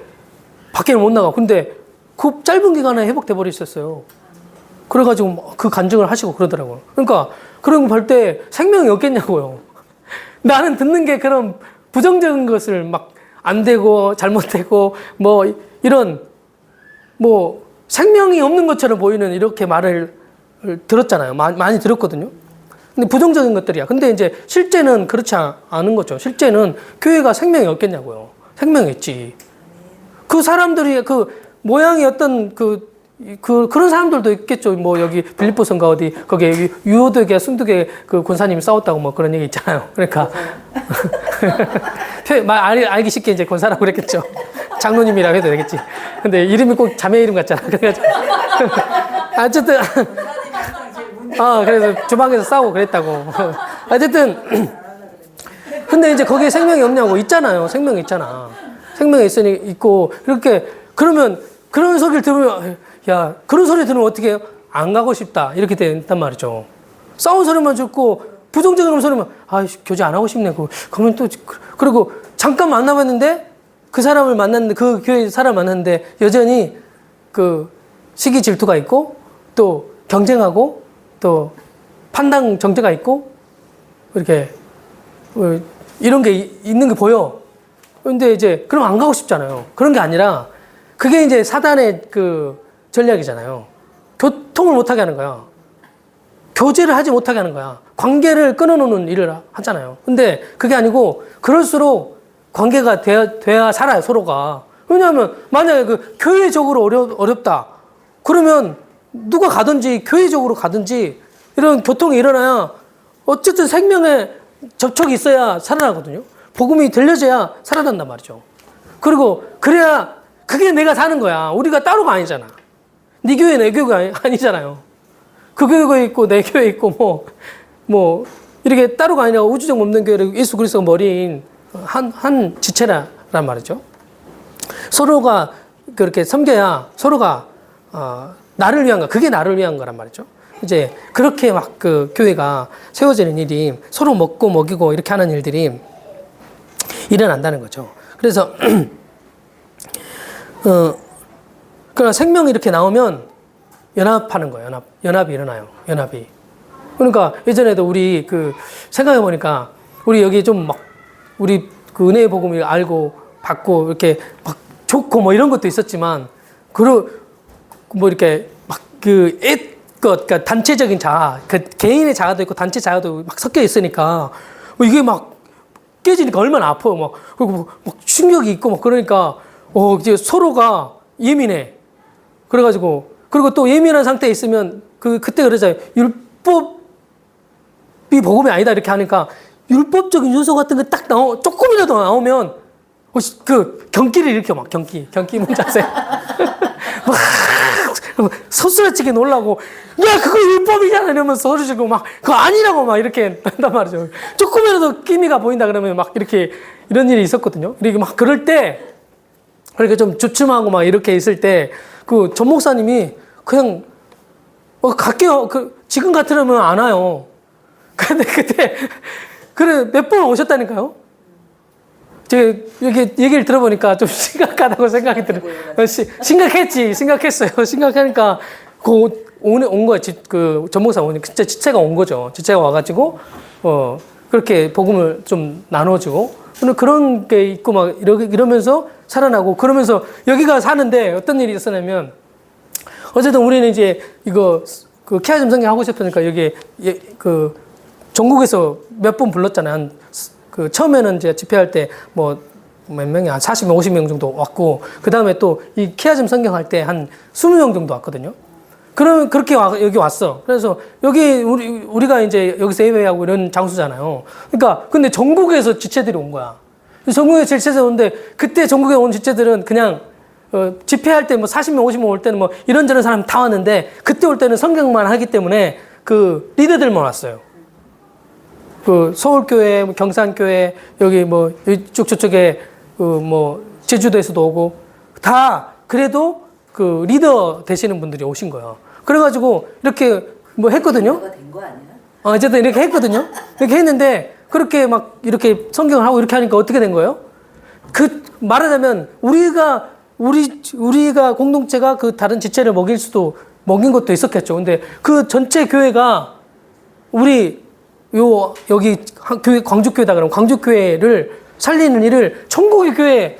밖에는 못 나가. 근데 그 짧은 기간에 회복돼 버리셨어요. 그래가지고 그 간증을 하시고 그러더라고요. 그러니까 그런 거 볼 때 생명이 없겠냐고요. 나는 듣는 게 그런 부정적인 것을 안 되고 잘못되고 이런 생명이 없는 것처럼 보이는 이렇게 말을 들었잖아요. 많이 들었거든요. 근데 부정적인 것들이야. 근데 이제 실제는 그렇지 않은 거죠. 실제는 교회가 생명이 없겠냐고요. 생명이 있지. 그 사람들이 모양이 어떤 그런 사람들도 있겠죠. 여기 빌립보선가 거기에 유오되게 순두개 권사님이 싸웠다고 그런 얘기 있잖아요. 그러니까. 알기 쉽게 이제 권사라고 그랬겠죠. 장로님이라고 해도 되겠지. 근데 이름이 꼭 자매 이름 같잖아. 그래가지고. 어쨌든. 그래서 주방에서 싸우고 그랬다고. 어쨌든. 근데 이제 거기에 생명이 없냐고. 있잖아요. 생명이 있잖아. 생명이 있고, 그러면 그런 소리를 들으면, 그런 소리 들으면 어떻게 해요? 안 가고 싶다. 이렇게 된단 말이죠. 싸운 소리만 듣고, 부정적인 소리만, 교제 안 하고 싶네. 그러면 그리고 잠깐 만나봤는데, 그 교회 사람을 만났는데, 여전히 시기 질투가 있고, 또 경쟁하고, 또 판단 정죄가 있고, 이렇게, 이런 게 있는 게 보여. 근데 이제, 그럼 안 가고 싶잖아요. 그런 게 아니라, 그게 이제 사단의 전략이잖아요. 교통을 못하게 하는 거야. 교제를 하지 못하게 하는 거야. 관계를 끊어놓는 일을 하잖아요. 근데 그게 아니고, 그럴수록 관계가 돼야 살아요, 서로가. 왜냐하면, 만약에 교회적으로 어렵다. 그러면 누가 가든지, 교회적으로 가든지, 이런 교통이 일어나야, 어쨌든 생명에 접촉이 있어야 살아나거든요. 복음이 들려져야 살아난단 말이죠. 그리고, 그래야, 그게 내가 사는 거야. 우리가 따로가 아니잖아. 네 교회, 내 교회가 아니잖아요. 그 교회가 있고, 내 교회 있고, 이렇게 따로가 아니라 우주적 없는 교회를 예수 그리스도가 머리인 한 지체란 말이죠. 서로가 그렇게 섬겨야 서로가, 나를 위한 거, 그게 나를 위한 거란 말이죠. 이제 그렇게 교회가 세워지는 일이 서로 먹고 먹이고 이렇게 하는 일들이 일어난다는 거죠. 그래서, 그러나 생명이 이렇게 나오면 연합하는 거예요. 연합이 일어나요. 연합이. 그러니까 예전에도 우리 생각해보니까 우리 여기 우리 은혜의 복음을 알고 받고 이렇게 좋고 이런 것도 있었지만, 이렇게 그러니까 단체적인 자아, 개인의 자아도 있고 단체 자아도 섞여 있으니까 이게 깨지니까 얼마나 아파요. 그리고 충격이 있고 그러니까 이제 서로가 예민해. 그리고 또 예민한 상태에 있으면 그때 그러잖아요. 율법이 복음이 아니다 이렇게 하니까 율법적인 요소 같은 거 딱 조금이라도 나오면 경기를 일으켜 경기 뭔지 아세요? 소스라치게 놀라고 그거 율법이잖아 이러면서 소리 지르고 그거 아니라고 이렇게 한단 말이죠. 조금이라도 끼미가 보인다 그러면 이렇게 이런 일이 있었거든요. 이렇게 그럴 때 그렇게 좀 주춤하고 이렇게 있을 때 전 목사님이 그냥 갈게요. 지금 같으면 안 와요. 근데 그때 그래 몇 번 오셨다니까요. 제가 이렇게 얘기를 들어보니까 좀 심각하다고 생각이 들어요. 심각했어요. 심각하니까 오늘 온 거야. 그 전목사 오니 진짜 지체가 온 거죠. 지체가 와가지고 그렇게 복음을 좀 나눠주고 그런 게 있고 막 이러면서 살아나고 그러면서 여기가 사는데 어떤 일이 있었냐면 어쨌든 우리는 이제 이거 그 케아즘 성경 하고 싶으니까 여기 그 전국에서 몇 번 불렀잖아요. 그 처음에는 이제 집회할 때 뭐 몇 명이 한 40명, 50명 정도 왔고 그 다음에 또 이 케아즘 성경 할 때 한 20명 정도 왔거든요. 그러면 그렇게 여기 왔어. 그래서 여기 우리가 이제 여기서 예배하고 이런 장소잖아요. 그러니까 근데 전국에서 지체들이 온 거야. 전국에서 지체들이 오는데 그때 전국에 온 지체들은 그냥 집회할 때 뭐 40명, 50명 올 때는 뭐 이런저런 사람 다 왔는데 그때 올 때는 성경만 하기 때문에 그 리더들만 왔어요. 그 서울교회, 경산교회, 여기 뭐 이쪽 저쪽에 그 뭐 제주도에서도 오고 다 그래도 그 리더 되시는 분들이 오신 거예요. 그래가지고 이렇게 뭐 했거든요. 된 거 아니야? 어쨌든 이렇게 했거든요. 이렇게 했는데 그렇게 막 이렇게 성경을 하고 이렇게 하니까 어떻게 된 거예요? 그 말하자면 우리가 공동체가 그 다른 지체를 먹인 것도 있었겠죠. 근데 그 전체 교회가 우리 여기 교회 광주교회다 그러면 광주교회를 살리는 일을 전국의 교회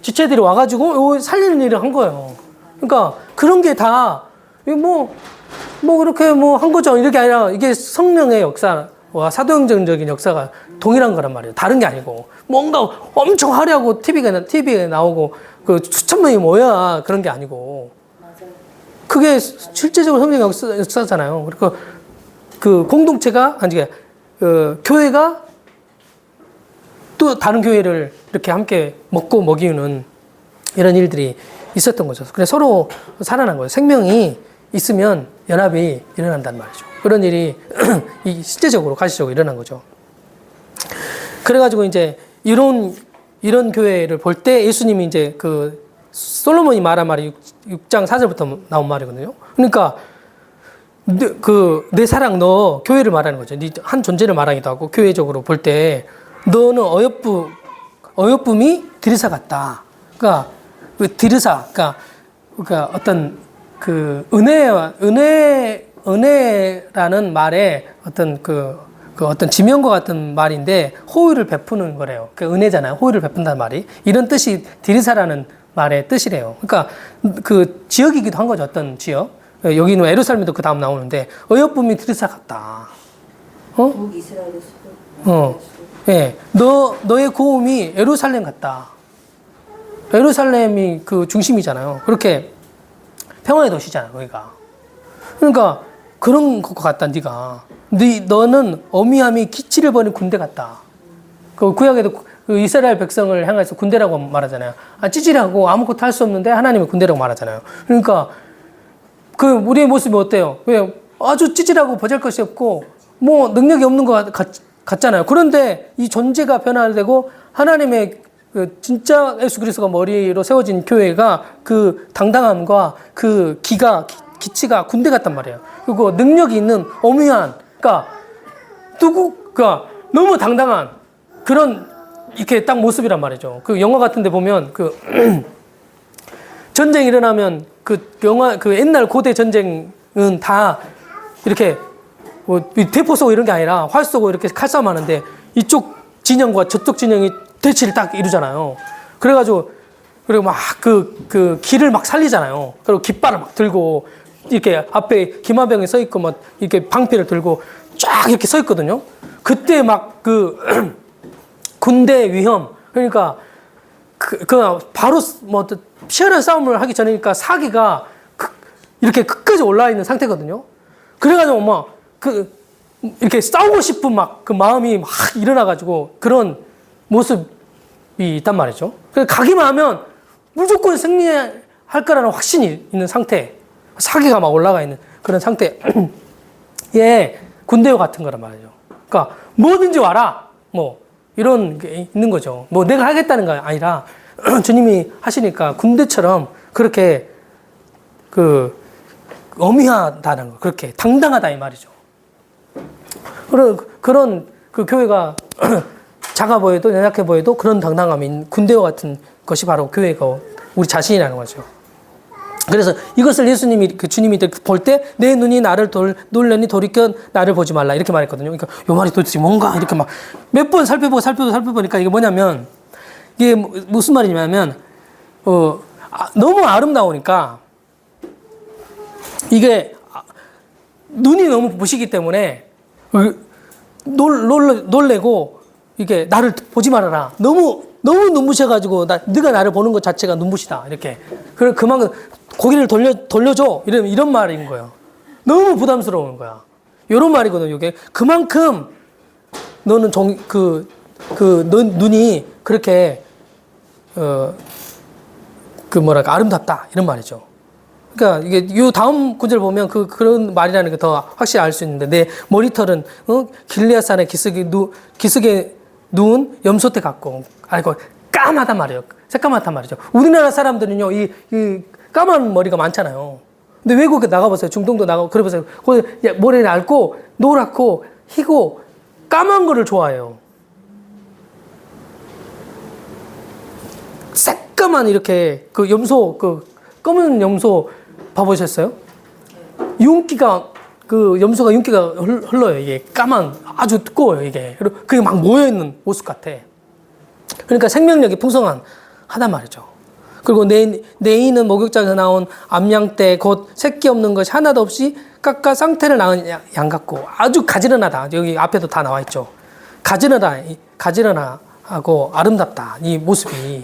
지체들이 와가지고 살리는 일을 한 거예요. 그러니까 그런 게 다 뭐 그렇게 뭐 한 거죠. 이렇게 아니라 이게 성령의 역사와 사도행전적인 역사가 동일한 거란 말이에요. 다른 게 아니고 뭔가 엄청 화려하고 TV에 나오고 그 수천 명이 모여야 그런 게 아니고 그게 실제적으로 성령의 역사잖아요. 그리고 그 공동체가 교회가 또 다른 교회를 이렇게 함께 먹고 먹이는 이런 일들이 있었던 거죠. 그래서 서로 살아난 거예요. 생명이 있으면 연합이 일어난단 말이죠. 그런 일이 실제적으로 가시적으로 일어난 거죠. 그래가지고 이제 이런 교회를 볼 때 예수님이 이제 그 솔로몬이 말한 말이 6장 4절부터 나온 말이거든요. 그러니까 내 사랑 너 교회를 말하는 거죠. 네 한 존재를 말하기도 하고 교회적으로 볼 때 너는 어여쁨이 드리사 같다. 그러니까 그 드리사, 그러니까 어떤 그 은혜라는 말에 어떤 어떤 지명과 같은 말인데 호의를 베푸는 거래요. 그 은혜잖아요. 호의를 베푼다는 말이 이런 뜻이 드리사라는 말의 뜻이래요. 그러니까 그 지역이기도 한 거죠. 어떤 지역. 여기는 예루살렘도 그 다음 나오는데 어여쁨이 드리사 같다. 북이스라엘의 수도. 예, 너의 고음이 예루살렘 같다. 예루살렘이 그 중심이잖아요. 그렇게 평화의 도시잖아요, 거기가. 그러니까 그런 것 같다, 네가. 너는 어미함이 기치를 버린 군대 같다. 그 구약에도 그 이스라엘 백성을 향해서 군대라고 말하잖아요. 찌질하고 아무것도 할 수 없는데 하나님의 군대라고 말하잖아요. 그러니까 그 우리의 모습이 어때요? 왜 아주 찌질하고 보잘것이 없고 뭐 능력이 없는 것 같잖아요. 그런데 이 존재가 변화되고 하나님의 그 진짜 예수 그리스도가 머리로 세워진 교회가 그 당당함과 그 기치가 군대 같단 말이에요. 그리고 능력이 있는 어미한, 그러니까 너무 당당한 그런 이렇게 딱 모습이란 말이죠. 그 영화 같은데 보면 그 전쟁이 일어나면 그 옛날 고대 전쟁은 다 이렇게 뭐 대포 쏘고 이런 게 아니라 활 쏘고 이렇게 칼싸움 하는데 이쪽 진영과 저쪽 진영이 대치를 딱 이루잖아요. 그리고 막 그 길을 막 살리잖아요. 그리고 깃발을 막 들고 이렇게 앞에 김하병이 서 있고 막 이렇게 방패를 들고 쫙 이렇게 서 있거든요. 그때 막 그 군대 위험, 그러니까 바로 뭐 치열한 싸움을 하기 전이니까 사기가 이렇게 끝까지 올라와 있는 상태거든요. 그래가지고 막 이렇게 싸우고 싶은 막 그 마음이 막 일어나가지고 그런 모습이 있단 말이죠. 그래서 가기만 하면 무조건 승리할 거라는 확신이 있는 상태, 사기가 막 올라가 있는 그런 상태에 군대와 같은 거란 말이죠. 그러니까 뭐든지 와라, 뭐 이런 게 있는 거죠. 뭐 내가 하겠다는 거 아니라 주님이 하시니까 군대처럼 그렇게 어미하다는 거, 그렇게 당당하다 이 말이죠. 그런 그 교회가 작아 보여도 연약해 보여도 그런 당당함인 군대와 같은 것이 바로 교회가 우리 자신이라는 거죠. 그래서 이것을 예수님이 그 주님이 볼 때 내 눈이 나를 놀려니 돌이켜 나를 보지 말라 이렇게 말했거든요. 그러니까 요 말이 도대체 뭔가 이렇게 막 몇 번 살펴보니까 이게 뭐냐면 이게 무슨 말이냐면 너무 아름다우니까 이게 눈이 너무 부시기 때문에 놀래고 이게 나를 보지 말아라. 너무 눈부셔가지고 네가 나를 보는 것 자체가 눈부시다. 이렇게 그만큼 고개를 돌려줘. 이런 말인 거예요. 너무 부담스러운 거야. 이런 말이거든요. 이게 그만큼 너는 눈이 그렇게 아름답다 이런 말이죠. 그러니까 이게 요 다음 구절 보면 그런 말이라는 게 더 확실히 알 수 있는데 내 머리털은 길리앗산의 기슭에 누운 염소떼 같고 까마단 말이에요. 새까맣단 말이죠. 우리나라 사람들은요 이 까만 머리가 많잖아요. 근데 외국에 나가보세요. 중동도 나가고 그래보세요. 머리를 얇고 노랗고 희고 까만 거를 좋아해요. 새까만 이렇게 검은 염소 봐보셨어요? 윤기가 염소가 윤기가 흘러요. 이게 까만 아주 두꺼워요. 이게 그리고 그게 막 모여 있는 모습 같아. 그러니까 생명력이 풍성하단 말이죠. 그리고 내 이는 목욕장에서 나온 암양떼 곧 새끼 없는 것이 하나도 없이 깎아 쌍태를 낳은 양 같고 아주 가지런하다. 여기 앞에도 다 나와 있죠. 가지런하고 아름답다. 이 모습이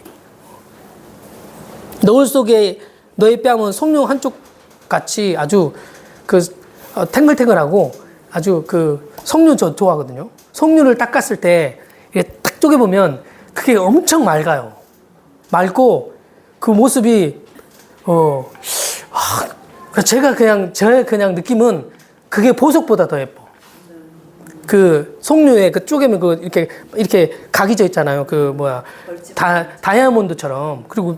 너울 속에 너의 뺨은 송룡 한쪽 같이 아주 탱글탱글하고 아주 석류 좋아하거든요. 석류를 닦았을 때 이렇게 딱 쪼개보면 그게 엄청 맑아요. 맑고 그 모습이 제가 그냥 느낌은 그게 보석보다 더 예뻐. 석류에 쪼개면 이렇게 각이 져 있잖아요. 다이아몬드처럼. 그리고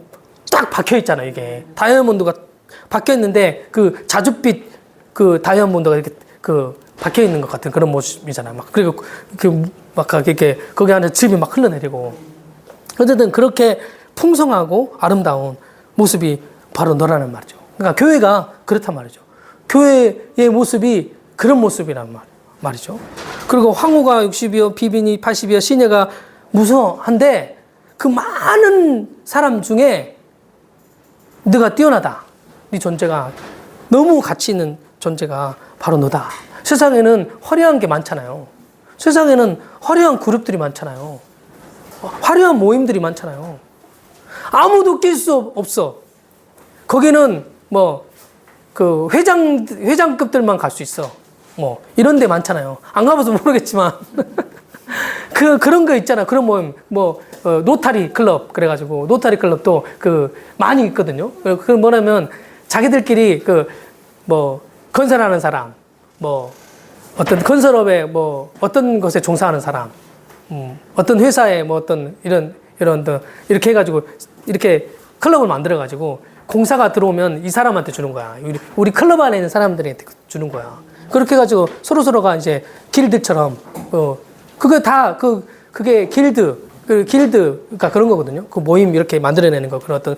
딱 박혀 있잖아요. 이게 다이아몬드가 박혀 있는데 자줏빛 다이아몬드가 이렇게 박혀 있는 것 같은 그런 모습이잖아요. 그리고 거기 안에 즙이 막 흘러내리고. 어쨌든 그렇게 풍성하고 아름다운 모습이 바로 너라는 말이죠. 그러니까 교회가 그렇단 말이죠. 교회의 모습이 그런 모습이란 말이죠. 그리고 황후가 60이요, 비빈이 80이요, 시내가 무서한데 그 많은 사람 중에 네가 뛰어나다. 네 존재가 너무 가치 있는 존재가 바로 너다. 세상에는 화려한 게 많잖아요. 세상에는 화려한 그룹들이 많잖아요. 화려한 모임들이 많잖아요. 아무도 낄 수 없어. 거기는 회장급들만 갈 수 있어. 이런 데 많잖아요. 안 가봐서 모르겠지만. 그런 거 있잖아. 그런 모임, 노타리 클럽, 그래가지고, 노타리 클럽도 많이 있거든요. 그게 뭐냐면, 자기들끼리 건설하는 사람, 어떤 건설업에 어떤 것에 종사하는 사람, 어떤 회사에 이렇게 해가지고, 이렇게 클럽을 만들어가지고, 공사가 들어오면 이 사람한테 주는 거야. 우리 클럽 안에 있는 사람들한테 주는 거야. 그렇게 해가지고 서로가 이제 길드처럼, 그게 길드가 그런 거거든요. 모임 이렇게 만들어내는 거, 그런 어떤,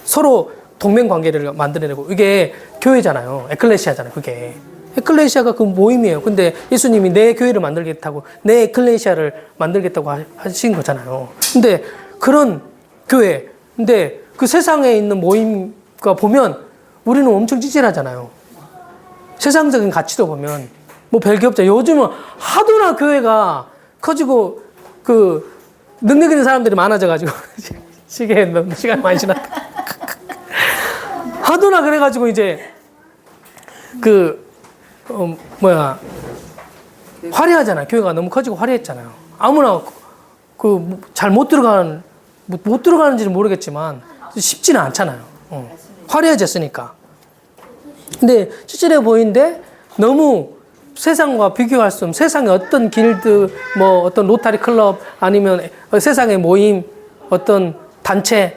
서로 동맹 관계를 만들어내고, 이게 교회잖아요. 에클레시아잖아요, 그게. 에클레시아가 그 모임이에요. 근데 예수님이 내 교회를 만들겠다고, 내 에클레시아를 만들겠다고 하신 거잖아요. 근데 그런 교회, 근데 그 세상에 있는 모임과 보면 우리는 엄청 찌질하잖아요. 세상적인 가치도 보면 별게 없죠. 요즘은 하도나 교회가 커지고 능력 있는 사람들이 많아져가지고 시간 많이 지났다. 하도나 그래가지고 이제 화려하잖아요. 교회가 너무 커지고 화려했잖아요. 아무나 잘 못 들어가는지는 모르겠지만 쉽지는 않잖아요. 화려해졌으니까. 근데 찌질해 보이는데 너무 세상과 비교할 수 없는, 세상의 어떤 길드, 어떤 로타리 클럽, 아니면 세상의 모임, 어떤 단체와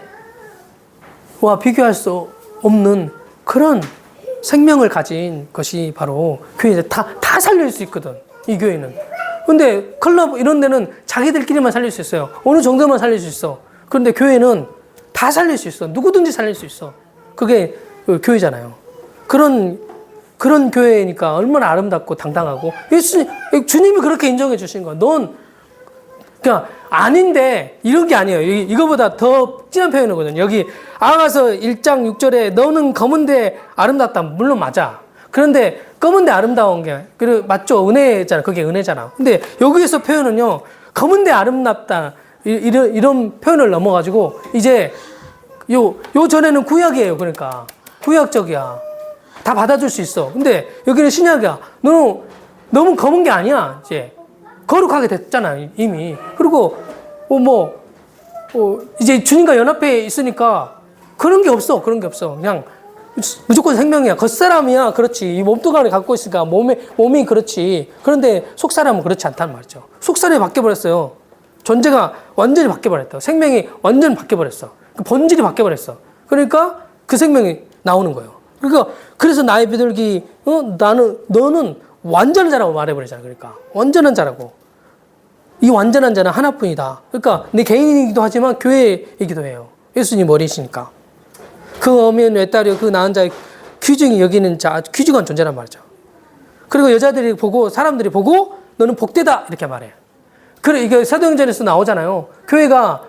비교할 수 없는 그런 생명을 가진 것이 바로 교회에 다 살릴 수 있거든. 이 교회는. 근데 클럽 이런 데는 자기들끼리만 살릴 수 있어요. 어느 정도만 살릴 수 있어. 그런데 교회는 다 살릴 수 있어. 누구든지 살릴 수 있어. 그게 그 교회잖아요. 그런 교회니까 얼마나 아름답고 당당하고 주님이 그렇게 인정해 주신 거야. 넌 그러니까 아닌데 이런 게 아니에요. 이거보다 더 진한 표현이거든요. 여기 아가서 1장 6절에 너는 검은데 아름답다. 물론 맞아. 그런데 검은데 아름다운 게 맞죠. 은혜잖아. 그게 은혜잖아. 근데 여기에서 표현은요. 검은데 아름답다. 이런 표현을 넘어가지고 이제 요 전에는 구약이에요. 그러니까 구약적이야. 다 받아줄 수 있어. 근데 여기는 신약이야. 너는 너무 검은 게 아니야. 이제 거룩하게 됐잖아 이미. 그리고 이제 주님과 연합해 있으니까 그런 게 없어. 그런 게 없어. 그냥 무조건 생명이야. 겉사람이야. 그렇지. 이 몸뚱아리 갖고 있으니까 몸이 그렇지. 그런데 속사람은 그렇지 않단 말이죠. 속사람이 바뀌어버렸어요. 존재가 완전히 바뀌어버렸다. 생명이 완전히 바뀌어버렸어. 그 본질이 바뀌어버렸어. 그러니까 그 생명이 나오는 거예요. 그러니까 그래서 나의 비둘기 너는 완전한 자라고 말해버리잖아. 그러니까 완전한 자라고. 이 완전한 자는 하나뿐이다. 그러니까 내 개인이기도 하지만 교회이기도 해요. 예수님 어리시니까. 그 어미는 외딸이요 그 낳은 자의 귀중히 여기는 자 귀중한 존재란 말이죠. 그리고 여자들이 보고 사람들이 보고 너는 복되다 이렇게 말해요. 그래 이게 사도행전에서 나오잖아요. 교회가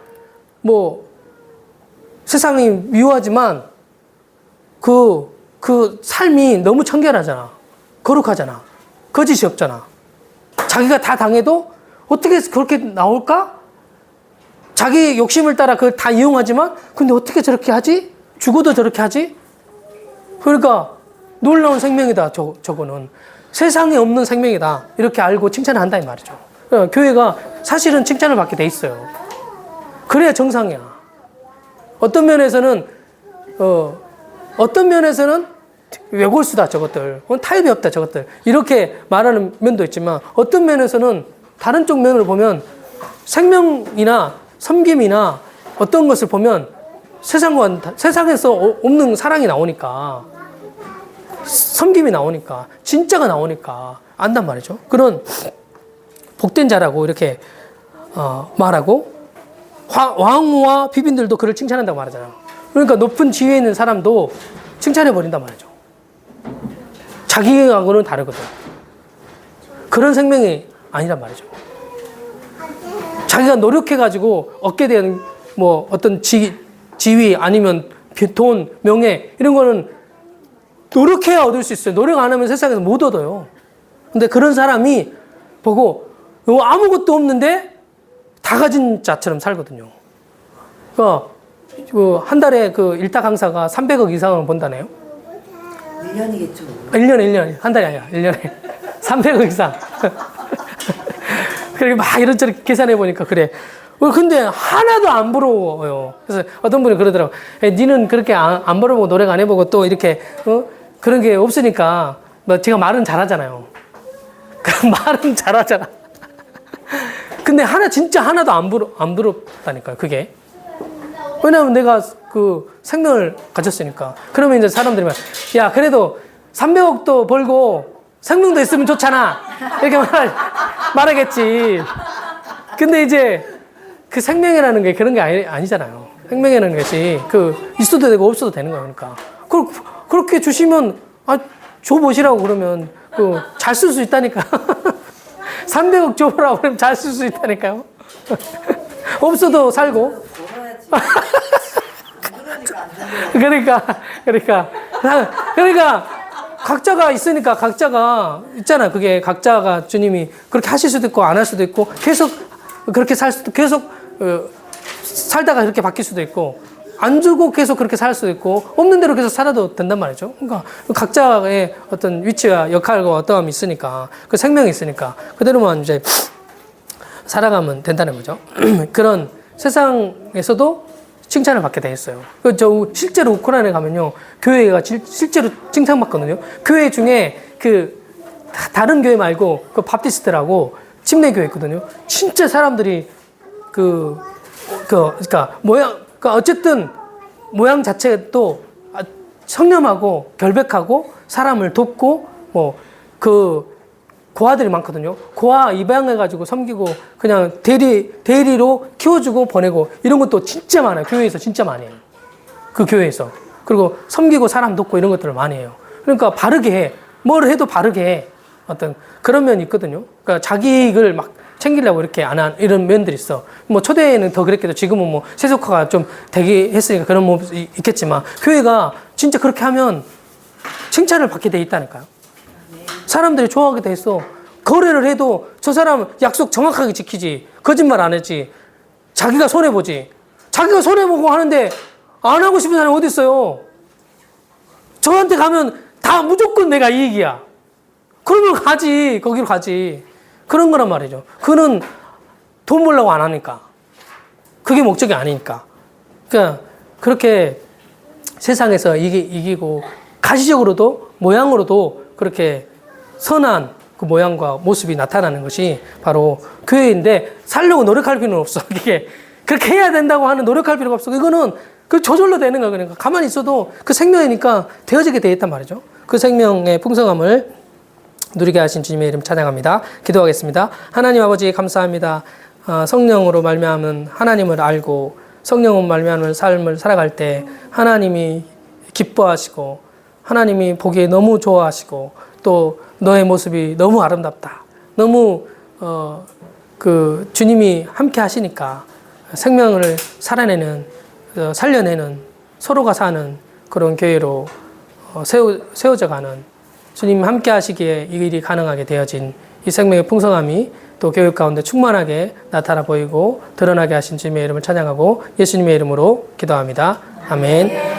세상이 미워하지만 그 삶이 너무 청결하잖아. 거룩하잖아. 거짓이 없잖아. 자기가 다 당해도 어떻게 그렇게 나올까? 자기 욕심을 따라 그걸 다 이용하지만 근데 어떻게 저렇게 하지? 죽어도 저렇게 하지? 그러니까 놀라운 생명이다. 저거는 세상에 없는 생명이다. 이렇게 알고 칭찬을 한다 이 말이죠. 그러니까 교회가 사실은 칭찬을 받게 돼 있어요. 그래야 정상이야. 어떤 면에서는 외골수다 저것들. 타협이 없다 저것들. 이렇게 말하는 면도 있지만 어떤 면에서는 다른 쪽 면으로 보면 생명이나 섬김이나 어떤 것을 보면 세상에서 없는 사랑이 나오니까 섬김이 나오니까 진짜가 나오니까 안단 말이죠. 그런 복된 자라고 이렇게 말하고 왕후와 비빈들도 그를 칭찬한다고 말하잖아요. 그러니까 높은 지위에 있는 사람도 칭찬해 버린단 말이죠. 자기하고는 다르거든. 그런 생명이 아니란 말이죠. 자기가 노력해가지고 얻게 된 어떤 지위 아니면 돈, 명예 이런 거는 노력해야 얻을 수 있어요. 노력 안 하면 세상에서 못 얻어요. 근데 그런 사람이 보고 아무것도 없는데 다 가진 자처럼 살거든요. 그러니까 한 달에 그 일타 강사가 300억 이상을 번다네요. 1년이겠죠. 1년. 한 달이 아니라 1년에 300억 이상. 그렇게 막 이런저런 계산해 보니까 그래. 근데 하나도 안 부러워요. 그래서 어떤 분이 그러더라고. 니는 그렇게 안 벌어보고 노력 안 해보고 또 이렇게 그런 게 없으니까 제가 말은 잘하잖아요. 그럼 말은 잘하잖아. 근데 진짜 하나도 안 부럽다니까요. 그게. 왜냐하면 내가 그 생명을 가졌으니까. 그러면 이제 사람들이 야 그래도 300억도 벌고 생명도 있으면 좋잖아. 이렇게 말하겠지. 근데 이제 그 생명이라는 게 그런 게 아니잖아요. 생명이라는 것이 있어도 되고 없어도 되는 거니까. 그렇게 주시면 줘보시라고 그러면 잘 쓸 수 있다니까. 300억 줘보라고 그러면 잘 쓸 수 있다니까요. 없어도 살고. 그러니까 각자가 있으니까 각자가 있잖아. 그게 각자가 주님이 그렇게 하실 수도 있고 안 할 수도 있고 계속 그렇게 살 수도 계속 살다가 그렇게 바뀔 수도 있고 안 주고 계속 그렇게 살 수도 있고 없는 대로 계속 살아도 된단 말이죠. 그러니까 각자의 어떤 위치와 역할과 어떠함이 있으니까 그 생명이 있으니까 그대로만 이제 살아가면 된다는 거죠. 그런 세상에서도 칭찬을 받게 돼 있어요. 실제로 우크라이나에 가면요, 교회가 실제로 칭찬받거든요. 교회 중에 다른 교회 말고 바프티스트라고 침례교회 있거든요. 진짜 사람들이 그러니까 어쨌든 모양 자체도 청렴하고 결백하고 사람을 돕고 고아들이 많거든요. 고아 입양해가지고 섬기고 그냥 대리로 키워주고 보내고 이런 것도 진짜 많아요. 교회에서 진짜 많이 해요. 그 교회에서. 그리고 섬기고 사람 돕고 이런 것들을 많이 해요. 그러니까 바르게 해. 뭘 해도 바르게 해. 어떤 그런 면이 있거든요. 그러니까 자기 이익을 막 챙기려고 이렇게 안 한 이런 면들이 있어. 뭐 초대에는 더 그랬겠죠. 지금은 뭐 세속화가 좀 되게 했으니까 그런 모습이 있겠지만 교회가 진짜 그렇게 하면 칭찬을 받게 돼 있다니까요. 사람들이 좋아하게 돼 있어. 거래를 해도 저 사람은 약속 정확하게 지키지. 거짓말 안 했지. 자기가 손해보지. 자기가 손해보고 하는데 안 하고 싶은 사람이 어디 있어요. 저한테 가면 다 무조건 내가 이익이야. 그러면 가지. 거기로 가지. 그런 거란 말이죠. 그는 돈 벌려고 안 하니까. 그게 목적이 아니니까. 그러니까 그렇게 세상에서 이기고 가시적으로도 모양으로도 그렇게 선한 그 모양과 모습이 나타나는 것이 바로 교회인데 살려고 노력할 필요는 없어. 이게 그렇게 해야 된다고 하는 노력할 필요가 없어. 이거는 그 저절로 되는 거야. 그러니까 가만히 있어도 그 생명이니까 되어지게 돼 있단 말이죠. 그 생명의 풍성함을 누리게 하신 주님의 이름 찬양합니다. 기도하겠습니다. 하나님 아버지 감사합니다. 성령으로 말미암은 하나님을 알고 성령으로 말미암은 삶을 살아갈 때 하나님이 기뻐하시고 하나님이 보기에 너무 좋아하시고 또 너의 모습이 너무 아름답다. 너무 그 주님이 함께 하시니까 생명을 살아내는 살려내는 서로가 사는 그런 교회로 세워져가는 주님 함께 하시기에 이 일이 가능하게 되어진 이 생명의 풍성함이 또 교육 가운데 충만하게 나타나 보이고 드러나게 하신 주님의 이름을 찬양하고 예수님의 이름으로 기도합니다. 아멘.